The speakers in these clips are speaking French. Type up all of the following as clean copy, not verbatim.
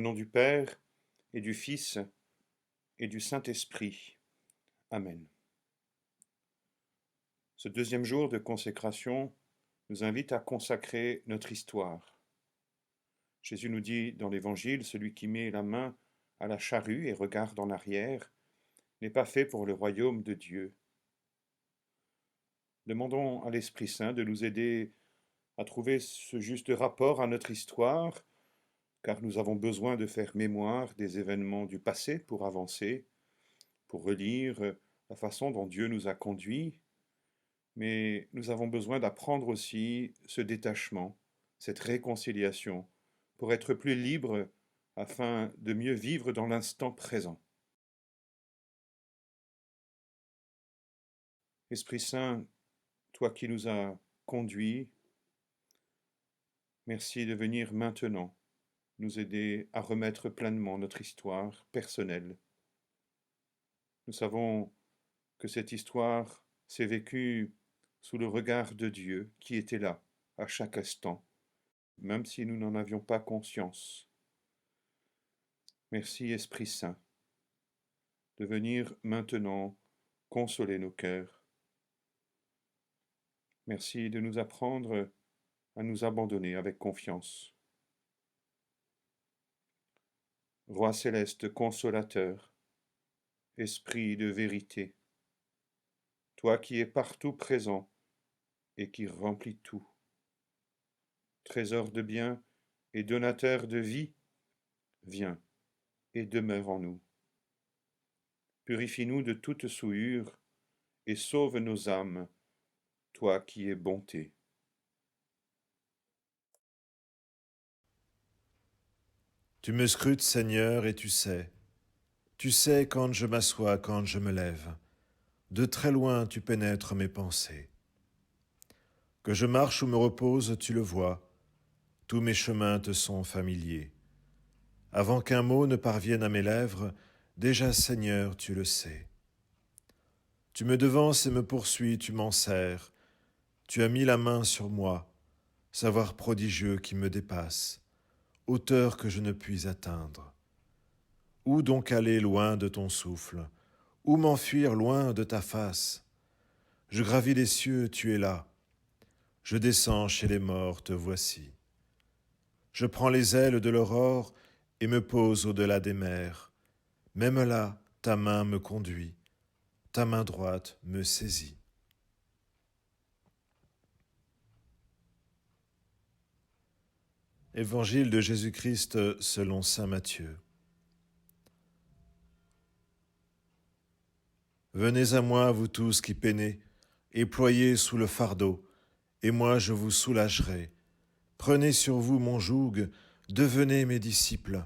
Au nom du Père, et du Fils, et du Saint-Esprit. Amen. Ce deuxième jour de consécration nous invite à consacrer notre histoire. Jésus nous dit dans l'Évangile, celui qui met la main à la charrue et regarde en arrière n'est pas fait pour le royaume de Dieu. Demandons à l'Esprit Saint de nous aider à trouver ce juste rapport à notre histoire, car nous avons besoin de faire mémoire des événements du passé pour avancer, pour relire la façon dont Dieu nous a conduits, mais nous avons besoin d'apprendre aussi ce détachement, cette réconciliation, pour être plus libres afin de mieux vivre dans l'instant présent. Esprit Saint, toi qui nous as conduits, merci de venir maintenant nous aider à remettre pleinement notre histoire personnelle. Nous savons que cette histoire s'est vécue sous le regard de Dieu qui était là à chaque instant, même si nous n'en avions pas conscience. Merci Esprit Saint de venir maintenant consoler nos cœurs. Merci de nous apprendre à nous abandonner avec confiance. Roi céleste consolateur, Esprit de vérité, toi qui es partout présent et qui remplis tout, trésor de bien et donateur de vie, viens et demeure en nous. Purifie-nous de toute souillure et sauve nos âmes, toi qui es bonté. Tu me scrutes, Seigneur, et tu sais quand je m'assois, quand je me lève. De très loin tu pénètres mes pensées. Que je marche ou me repose, tu le vois. Tous mes chemins te sont familiers. Avant qu'un mot ne parvienne à mes lèvres, déjà, Seigneur, tu le sais. Tu me devances et me poursuis, tu m'en sers. Tu as mis la main sur moi, savoir prodigieux qui me dépasse, hauteur que je ne puis atteindre. Où donc aller loin de ton souffle? Où m'enfuir loin de ta face? Je gravis les cieux, tu es là. Je descends chez les morts, te voici. Je prends les ailes de l'aurore et me pose au-delà des mers. Même là, ta main me conduit, ta main droite me saisit. Évangile de Jésus-Christ selon saint Matthieu. Venez à moi, vous tous qui peinez, et ployez sous le fardeau, et moi je vous soulagerai. Prenez sur vous mon joug, devenez mes disciples,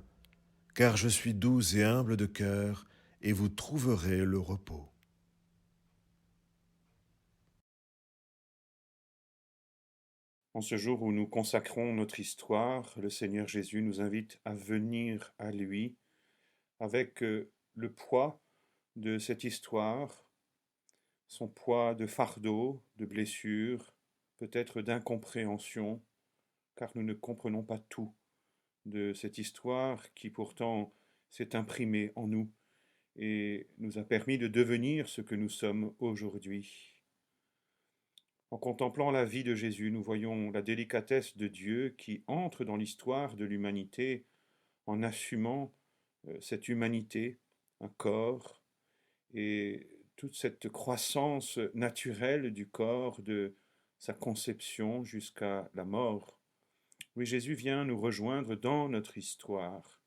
car je suis doux et humble de cœur, et vous trouverez le repos. En ce jour où nous consacrons notre histoire, le Seigneur Jésus nous invite à venir à lui avec le poids de cette histoire, son poids de fardeau, de blessures, peut-être d'incompréhension, car nous ne comprenons pas tout de cette histoire qui pourtant s'est imprimée en nous et nous a permis de devenir ce que nous sommes aujourd'hui. En contemplant la vie de Jésus, nous voyons la délicatesse de Dieu qui entre dans l'histoire de l'humanité en assumant cette humanité, un corps, et toute cette croissance naturelle du corps, de sa conception jusqu'à la mort. Oui, Jésus vient nous rejoindre dans notre histoire,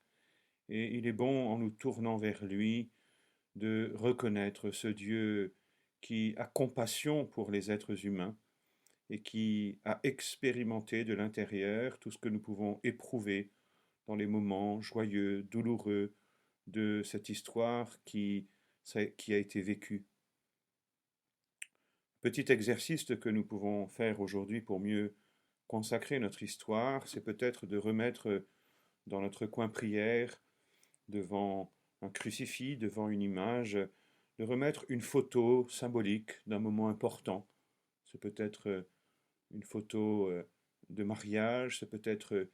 et il est bon, en nous tournant vers lui, de reconnaître ce Dieu qui a compassion pour les êtres humains, et qui a expérimenté de l'intérieur tout ce que nous pouvons éprouver dans les moments joyeux, douloureux de cette histoire qui a été vécue. Petit exercice que nous pouvons faire aujourd'hui pour mieux consacrer notre histoire, c'est peut-être de remettre dans notre coin prière, devant un crucifix, devant une image, de remettre une photo symbolique d'un moment important. C'est peut-être une photo de mariage, c'est peut-être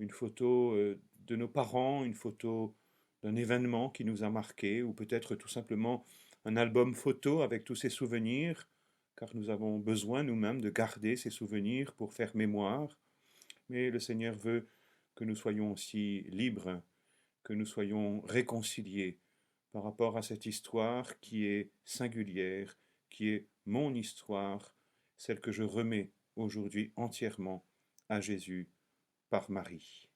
une photo de nos parents, une photo d'un événement qui nous a marqué, ou peut-être tout simplement un album photo avec tous ces souvenirs, car nous avons besoin nous-mêmes de garder ces souvenirs pour faire mémoire. Mais le Seigneur veut que nous soyons aussi libres, que nous soyons réconciliés par rapport à cette histoire qui est singulière, qui est mon histoire, celle que je remets aujourd'hui entièrement à Jésus par Marie.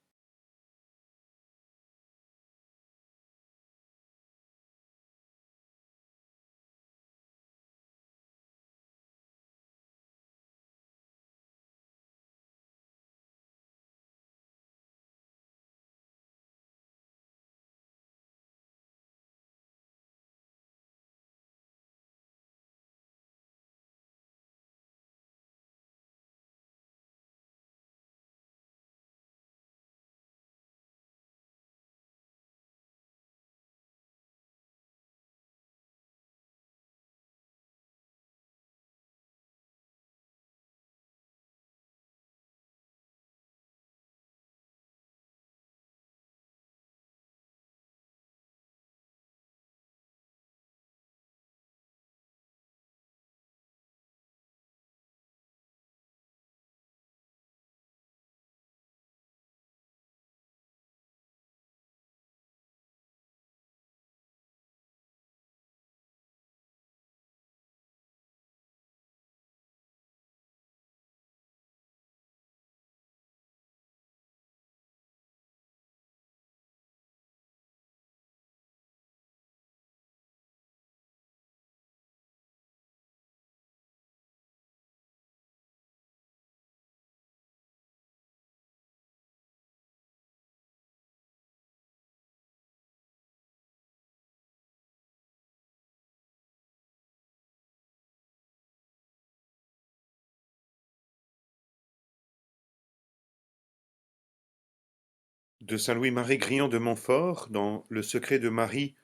De Saint Louis-Marie Grillon de Montfort, dans Le secret de Marie,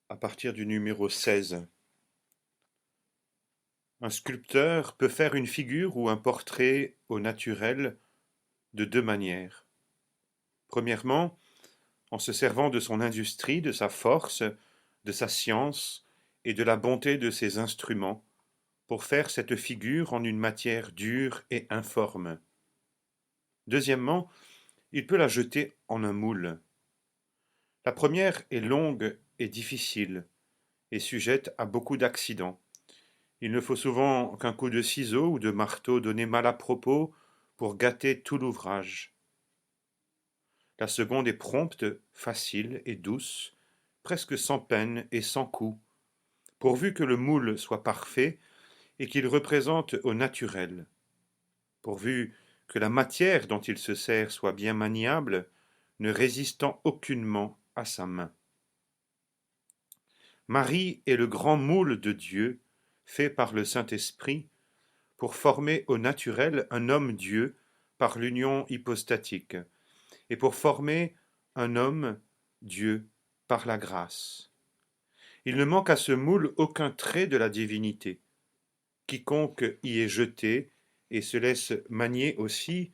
à partir du numéro 16. Un sculpteur peut faire une figure ou un portrait au naturel de deux manières. Premièrement, en se servant de son industrie, de sa force, de sa science et de la bonté de ses instruments, pour faire cette figure en une matière dure et informe. Deuxièmement, il peut la jeter en un moule. La première est longue et difficile, et sujette à beaucoup d'accidents. Il ne faut souvent qu'un coup de ciseau ou de marteau donné mal à propos pour gâter tout l'ouvrage. La seconde est prompte, facile et douce, presque sans peine et sans coût, pourvu que le moule soit parfait et qu'il représente au naturel, pourvu que la matière dont il se sert soit bien maniable, ne résistant aucunement à sa main. Marie est le grand moule de Dieu, fait par le Saint-Esprit, pour former au naturel un homme-Dieu par l'union hypostatique, et pour former un homme-Dieu par la grâce. Il ne manque à ce moule aucun trait de la divinité. Quiconque y est jeté et se laisse manier aussi,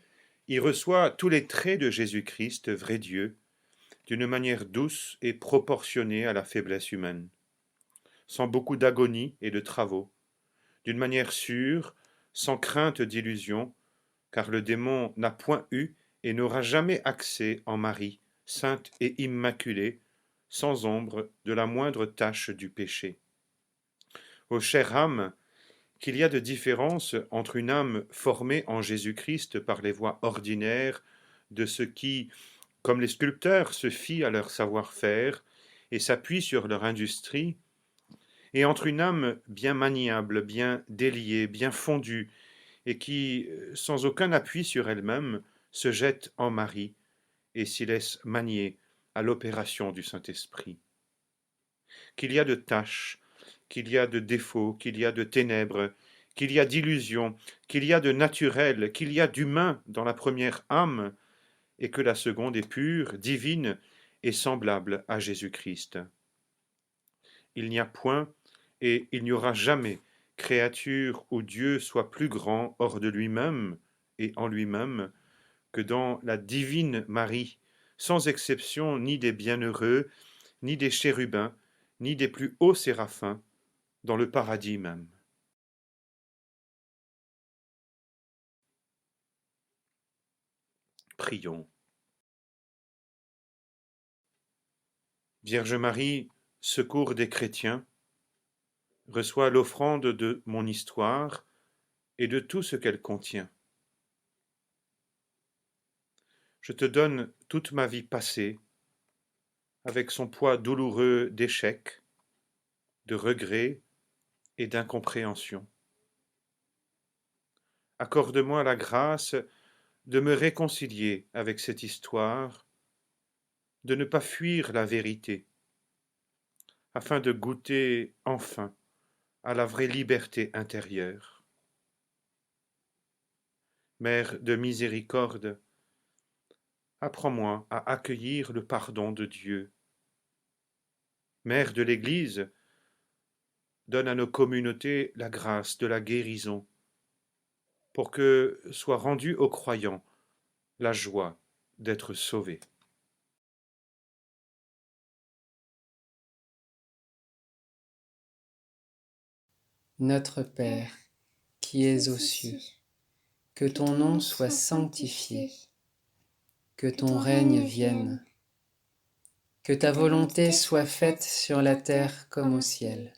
y reçoit tous les traits de Jésus-Christ, vrai Dieu, d'une manière douce et proportionnée à la faiblesse humaine, sans beaucoup d'agonie et de travaux, d'une manière sûre, sans crainte d'illusion, car le démon n'a point eu et n'aura jamais accès en Marie, sainte et immaculée, sans ombre de la moindre tache du péché. Ô chère âme, qu'il y a de différence entre une âme formée en Jésus-Christ par les voies ordinaires de ce qui, comme les sculpteurs, se fient à leur savoir-faire et s'appuient sur leur industrie, et entre une âme bien maniable, bien déliée, bien fondue, et qui, sans aucun appui sur elle-même, se jette en Marie et s'y laisse manier à l'opération du Saint-Esprit. Qu'il y a de tâches, qu'il y a de défauts, qu'il y a de ténèbres, qu'il y a d'illusions, qu'il y a de naturel, qu'il y a d'humain dans la première âme, et que la seconde est pure, divine et semblable à Jésus-Christ. Il n'y a point, et il n'y aura jamais, créature où Dieu soit plus grand hors de lui-même et en lui-même que dans la divine Marie, sans exception ni des bienheureux, ni des chérubins, ni des plus hauts séraphins, dans le paradis même. Prions. Vierge Marie, secours des chrétiens, reçois l'offrande de mon histoire et de tout ce qu'elle contient. Je te donne toute ma vie passée, avec son poids douloureux d'échecs, de regrets et d'incompréhension. Accorde-moi la grâce de me réconcilier avec cette histoire, de ne pas fuir la vérité, afin de goûter enfin à la vraie liberté intérieure. Mère de miséricorde, apprends-moi à accueillir le pardon de Dieu. Mère de l'Église, donne à nos communautés la grâce de la guérison, pour que soit rendue aux croyants la joie d'être sauvés. Notre Père, qui es aux cieux, que ton nom soit sanctifié, que ton règne vienne, que ta volonté soit faite sur la terre comme au ciel.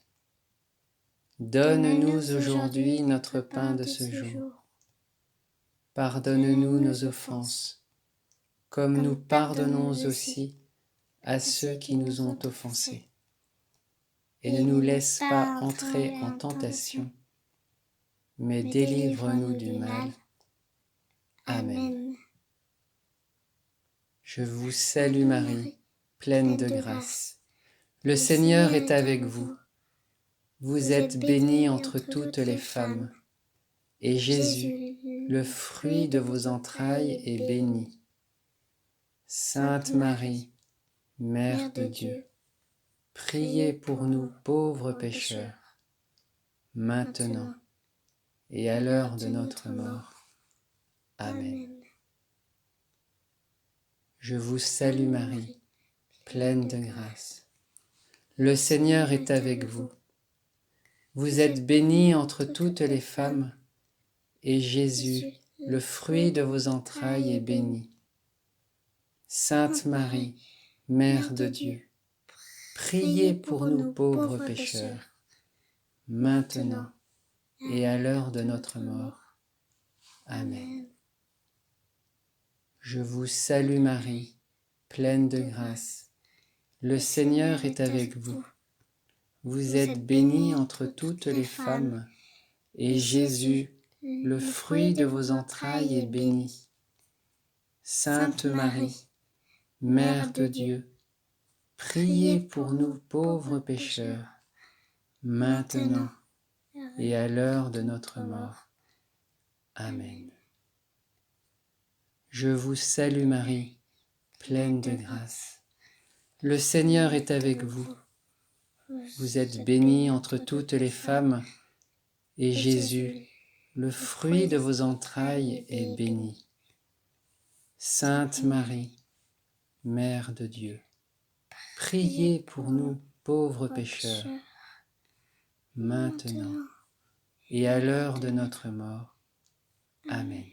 Donne-nous aujourd'hui notre pain de ce jour. Pardonne-nous nos offenses, comme nous pardonnons aussi à ceux qui nous ont offensés. Et ne nous laisse pas entrer en tentation, mais délivre-nous du mal. Amen. Je vous salue Marie, pleine de grâce. Le Seigneur est avec vous. Vous êtes bénie entre toutes les femmes, et Jésus, le fruit de vos entrailles, est béni. Sainte Marie, Mère de Dieu, priez pour nous pauvres pécheurs, maintenant et à l'heure de notre mort. Amen. Je vous salue Marie, pleine de grâce. Le Seigneur est avec vous. Vous êtes bénie entre toutes les femmes, et Jésus, le fruit de vos entrailles, est béni. Sainte Marie, Mère de Dieu, priez pour nous pauvres pécheurs, maintenant et à l'heure de notre mort. Amen. Je vous salue Marie, pleine de grâce. Le Seigneur est avec vous. Vous êtes bénie entre toutes les femmes, et Jésus, le fruit de vos entrailles, est béni. Sainte Marie, Mère de Dieu, priez pour nous pauvres pécheurs, maintenant et à l'heure de notre mort. Amen. Je vous salue Marie, pleine de grâce. Le Seigneur est avec vous. Vous êtes bénie entre toutes les femmes, et Jésus, le fruit de vos entrailles, est béni. Sainte Marie, Mère de Dieu, priez pour nous pauvres pécheurs, maintenant et à l'heure de notre mort. Amen.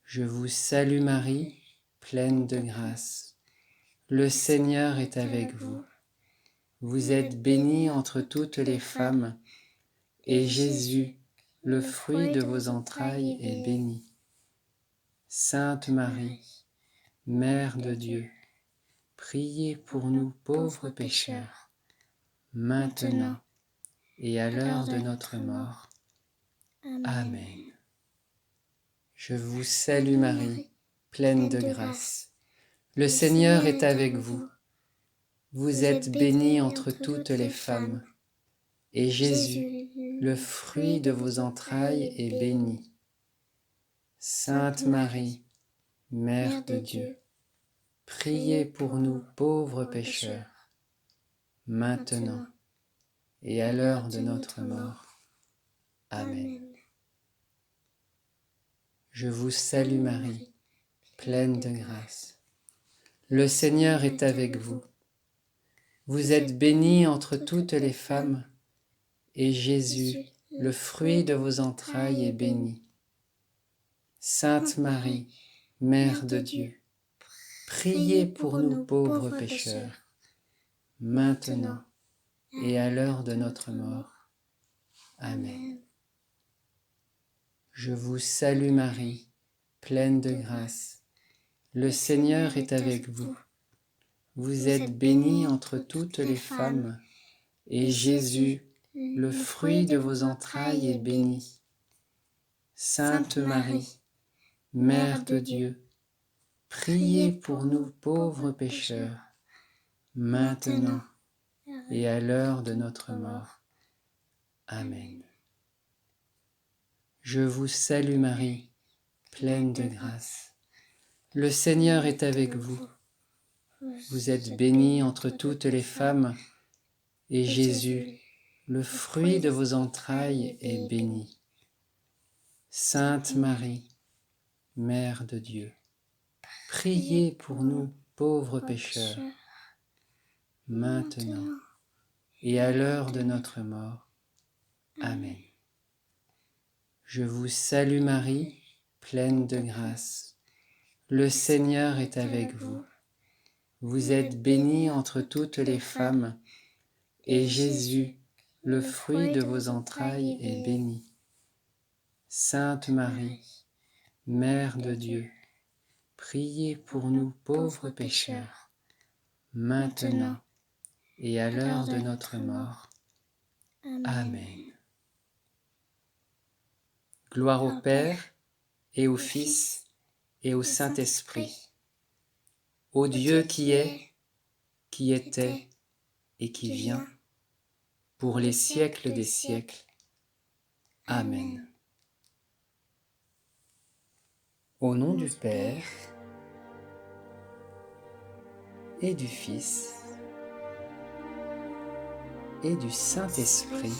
Je vous salue Marie, pleine de grâce. Le Seigneur est avec vous. Vous êtes bénie entre toutes les femmes, et Jésus, le fruit de vos entrailles, est béni. Sainte Marie, Mère de Dieu, priez pour nous pauvres pécheurs, maintenant et à l'heure de notre mort. Amen. Je vous salue Marie, pleine de grâce. Le Seigneur est avec vous. Vous êtes bénie entre toutes les femmes, et Jésus, le fruit de vos entrailles, est béni. Sainte Marie, Mère de Dieu, priez pour nous pauvres pécheurs, maintenant et à l'heure de notre mort. Amen. Je vous salue Marie, pleine de grâce. Le Seigneur est avec vous. Vous êtes bénie entre toutes les femmes, et Jésus, le fruit de vos entrailles, est béni. Sainte Marie, Mère de Dieu, priez pour nous pauvres pécheurs, maintenant et à l'heure de notre mort. Amen. Je vous salue Marie, pleine de grâce. Le Seigneur est avec vous. Vous êtes bénie entre toutes les femmes, et Jésus, le fruit de vos entrailles, est béni. Sainte Marie, Mère de Dieu, priez pour nous pauvres pécheurs, maintenant et à l'heure de notre mort. Amen. Je vous salue Marie, pleine de grâce. Le Seigneur est avec vous. Vous êtes bénie entre toutes les femmes, et Jésus, le fruit de vos entrailles, est béni. Sainte Marie, Mère de Dieu, priez pour nous pauvres pécheurs, maintenant et à l'heure de notre mort. Amen. Je vous salue Marie, pleine de grâce. Le Seigneur est avec vous. Vous êtes bénie entre toutes les femmes, et Jésus, le fruit de vos entrailles, est béni. Sainte Marie, Mère de Dieu, priez pour nous pauvres pécheurs, maintenant et à l'heure de notre mort. Amen. Gloire au Père, et au Fils, et au Saint-Esprit, au Dieu qui est, qui était, et qui vient, pour les siècles des siècles. Amen. Au nom du Père, et du Fils, et du Saint-Esprit.